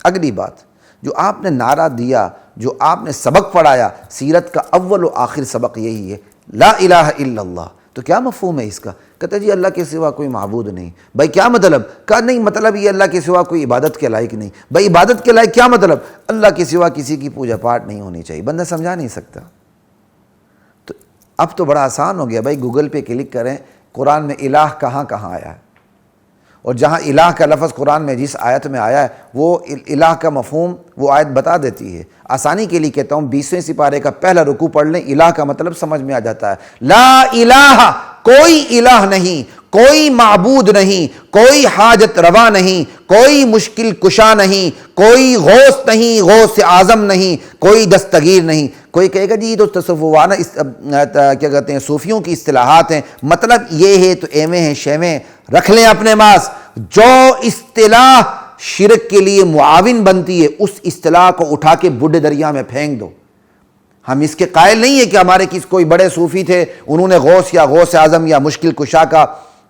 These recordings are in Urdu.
اگلی بات جو آپ نے نعرہ دیا، جو آپ نے سبق پڑھایا، سیرت کا اول و آخر سبق یہی ہے، لا الہ الا اللہ، تو کیا مفہوم ہے اس کا؟ کہتے جی اللہ کے سوا کوئی معبود نہیں۔ بھائی کیا مطلب؟ کہا نہیں مطلب یہ اللہ کے سوا کوئی عبادت کے لائق نہیں۔ بھائی عبادت کے لائق کیا مطلب؟ اللہ کے سوا کسی کی پوجا پاٹ نہیں ہونی چاہیے۔ بندہ سمجھا نہیں سکتا۔ تو اب تو بڑا آسان ہو گیا، بھائی گوگل پہ کلک کریں قرآن میں الہ کہاں کہاں آیا ہے، اور جہاں الہ کا لفظ قرآن میں جس آیت میں آیا ہے وہ الہ کا مفہوم وہ آیت بتا دیتی ہے۔ آسانی کے لیے کہتا ہوں 20ویں سپارے کا پہلا رکوع پڑھ لیں، الہ کا مطلب سمجھ میں آ جاتا ہے۔ لا الہ، کوئی الہ نہیں، کوئی معبود نہیں، کوئی حاجت روا نہیں، کوئی مشکل کشا نہیں، کوئی غوث نہیں، غوث اعظم نہیں، کوئی دستگیر نہیں۔ کوئی کہے گا جی یہ تو تصوفانہ کیا کہتے ہیں صوفیوں کی اصطلاحات ہیں، مطلب یہ ہے تو ایویں ہیں شیویں، رکھ لیں اپنے پاس۔ جو اصطلاح شرک کے لیے معاون بنتی ہے اس اصطلاح کو اٹھا کے بڈھے دریا میں پھینک دو۔ ہم اس کے قائل نہیں ہیں کہ ہمارے کوئی بڑے صوفی تھے، انہوں نے غوث یا غوث اعظم یا مشکل کشا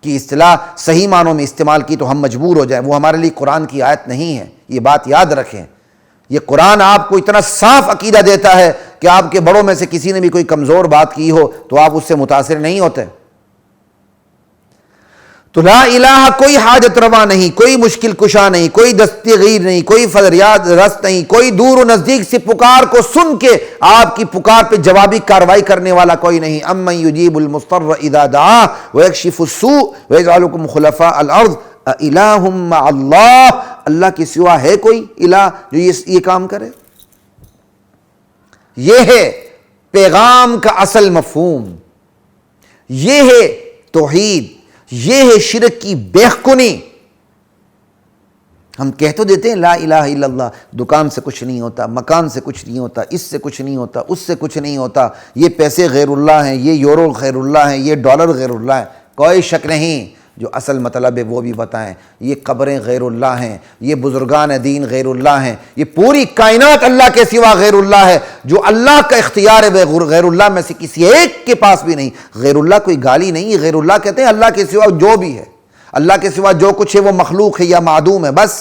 کی اصطلاح صحیح معنوں میں استعمال کی تو ہم مجبور ہو جائیں، وہ ہمارے لیے قرآن کی آیت نہیں ہے، یہ بات یاد رکھیں۔ یہ قرآن آپ کو اتنا صاف عقیدہ دیتا ہے کہ آپ کے بڑوں میں سے کسی نے بھی کوئی کمزور بات کی ہو تو آپ اس سے متاثر نہیں ہوتے۔ تو لا الہ، کوئی حاجت روا نہیں، کوئی مشکل کشا نہیں، کوئی دستگیر نہیں، کوئی فریاد رس نہیں، کوئی دور و نزدیک سے پکار کو سن کے آپ کی پکار پہ جوابی کارروائی کرنے والا کوئی نہیں۔ امن یجیب المضطر اذا دعاہ ویکشف السوء ویجعلکم خلفاء الارض االہ مع اللہ، اللہ کے سوا ہے کوئی الہ جو یہ کام کرے؟ یہ ہے پیغام کا اصل مفہوم، یہ ہے توحید، یہ ہے شرک کی بیخکنی۔ ہم کہہ تو دیتے ہیں لا الہ الا اللہ، دکان سے کچھ نہیں ہوتا، مکان سے کچھ نہیں ہوتا، اس سے کچھ نہیں ہوتا، اس سے کچھ نہیں ہوتا، یہ پیسے غیر اللہ ہیں، یہ یورو غیر اللہ ہیں، یہ ڈالر غیر اللہ ہیں، کوئی شک نہیں۔ جو اصل مطلب ہے وہ بھی بتائیں، یہ قبریں غیر اللہ ہیں، یہ بزرگان دین غیر اللہ ہیں، یہ پوری کائنات اللہ کے سوا غیر اللہ ہے، جو اللہ کا اختیار ہے وہ غیر اللہ میں سے کسی ایک کے پاس بھی نہیں۔ غیر اللہ کوئی گالی نہیں، غیر اللہ کہتے ہیں اللہ کے سوا جو بھی ہے، اللہ کے سوا جو کچھ ہے وہ مخلوق ہے یا معدوم ہے، بس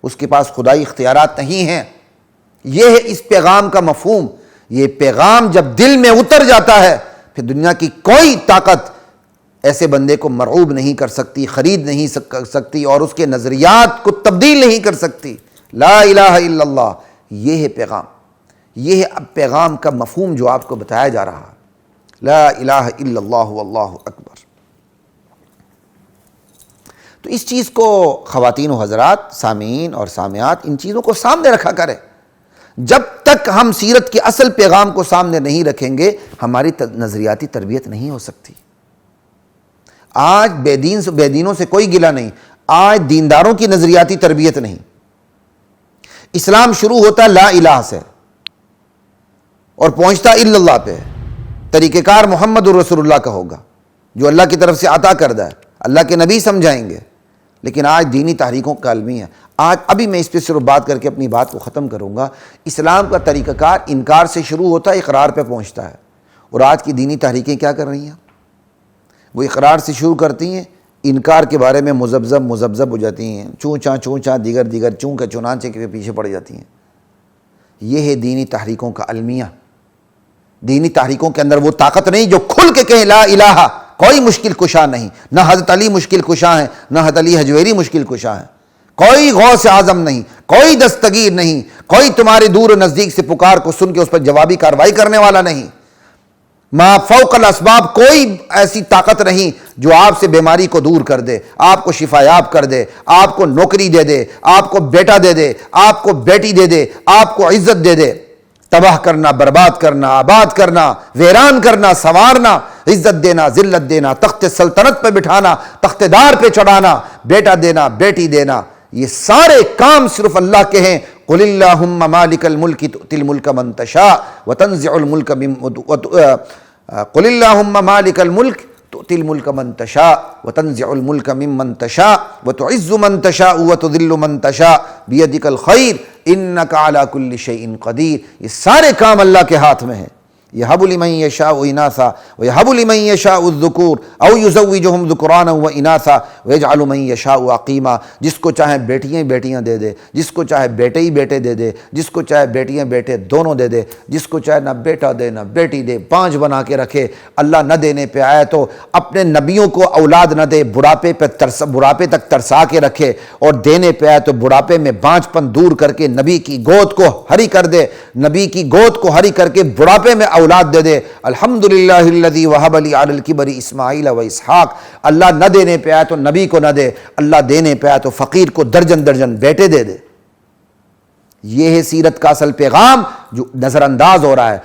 اس کے پاس خدائی اختیارات نہیں ہیں۔ یہ ہے اس پیغام کا مفہوم۔ یہ پیغام جب دل میں اتر جاتا ہے پھر دنیا کی کوئی طاقت ایسے بندے کو مرعوب نہیں کر سکتی، خرید نہیں سکتی، اور اس کے نظریات کو تبدیل نہیں کر سکتی۔ لا الہ الا اللہ، یہ ہے پیغام، یہ ہے اب پیغام کا مفہوم جو آپ کو بتایا جا رہا ہے۔ لا الہ الا اللہ واللہ اکبر۔ تو اس چیز کو خواتین و حضرات، سامعین اور سامعات، ان چیزوں کو سامنے رکھا کریں۔ جب تک ہم سیرت کے اصل پیغام کو سامنے نہیں رکھیں گے ہماری نظریاتی تربیت نہیں ہو سکتی۔ آج بے دینوں سے کوئی گلہ نہیں، آج دینداروں کی نظریاتی تربیت نہیں۔ اسلام شروع ہوتا لا الہ سے اور پہنچتا الا اللہ پہ۔ طریقہ کار محمد الرسول اللہ کا ہوگا جو اللہ کی طرف سے عطا کردہ ہے، اللہ کے نبی سمجھائیں گے۔ لیکن آج دینی تحریکوں کا المیہ ہے۔ ابھی میں اس پہ صرف بات کر کے اپنی بات کو ختم کروں گا۔ اسلام کا طریقہ کار انکار سے شروع ہوتا ہے، اقرار پہ پہنچتا ہے، اور آج کی دینی تحریکیں کیا کر رہی ہیں؟ وہ اقرار سے شروع کرتی ہیں، انکار کے بارے میں مذبذب ہو جاتی ہیں، چوں چاں دیگر چوں کا چنانچہ کے پیچھے پڑ جاتی ہیں۔ یہ ہے دینی تحریکوں کا المیہ۔ دینی تحریکوں کے اندر وہ طاقت نہیں جو کھل کے کہیں لا الہ، کوئی مشکل کشا نہیں، نہ حضرت علی مشکل کشا ہیں، نہ حضرت علی حجویری مشکل کشا ہیں، کوئی غوث اعظم نہیں، کوئی دستگیر نہیں، کوئی تمہارے دور و نزدیک سے پکار کو سن کے اس پر جوابی کارروائی کرنے والا نہیں۔ ما فوق الاسباب، کوئی ایسی طاقت نہیں جو آپ سے بیماری کو دور کر دے، آپ کو شفا یاب کر دے، آپ کو نوکری دے دے، آپ کو بیٹا دے دے، آپ کو بیٹی دے دے، آپ کو عزت دے دے۔ تباہ کرنا، برباد کرنا، آباد کرنا، ویران کرنا، سنوارنا، عزت دینا، ذلت دینا، تخت سلطنت پہ بٹھانا، تخت دار پہ چڑھانا، بیٹا دینا، بیٹی دینا، یہ سارے کام صرف اللہ کے ہیں۔ قل اللہم مالک الملک تؤتی الملک من تشاء وتنزع الملک قل اللہم مالک الملک تؤتی الملک من تشاء وتنزع الملک ممن تشاء وتعز من تشاء وتذل من تشاء بیدک الخیر انک علی کل شیء قدیر۔ یہ سارے کام اللہ کے ہاتھ میں ہیں۔ یہب لمن یشاء اناثا ویہب لمن یشاء الذکور او یزوجہم ذکرانا واناثا ویجعل من یشاء عقیما، جس کو چاہے بیٹیاں ہی بیٹیاں دے دے، جس کو چاہے بیٹے ہی بیٹے دے دے، جس کو چاہے بیٹیاں بیٹے دونوں دے دے، جس کو چاہے نہ بیٹا دے نہ بیٹی دے، 5 بنا کے رکھے۔ اللہ نہ دینے پہ آئے تو اپنے نبیوں کو اولاد نہ دے، بڑھاپے تک ترسا کے رکھے، اور دینے پہ آئے تو بڑھاپے میں بانجھ پن دور کر کے نبی کی گود کو ہری کر دے، نبی کی گود کو ہری کر کے بڑھاپے میں اولاد دے دے۔ الحمدللہ الذی وہب لی علی الکبر اسماعیل و اسحاق۔ اللہ نہ دینے پہ آئے تو نبی کو نہ دے، اللہ دینے پہ آئے تو فقیر کو درجن درجن بیٹے دے دے۔ یہ ہے سیرت کا اصل پیغام جو نظر انداز ہو رہا ہے۔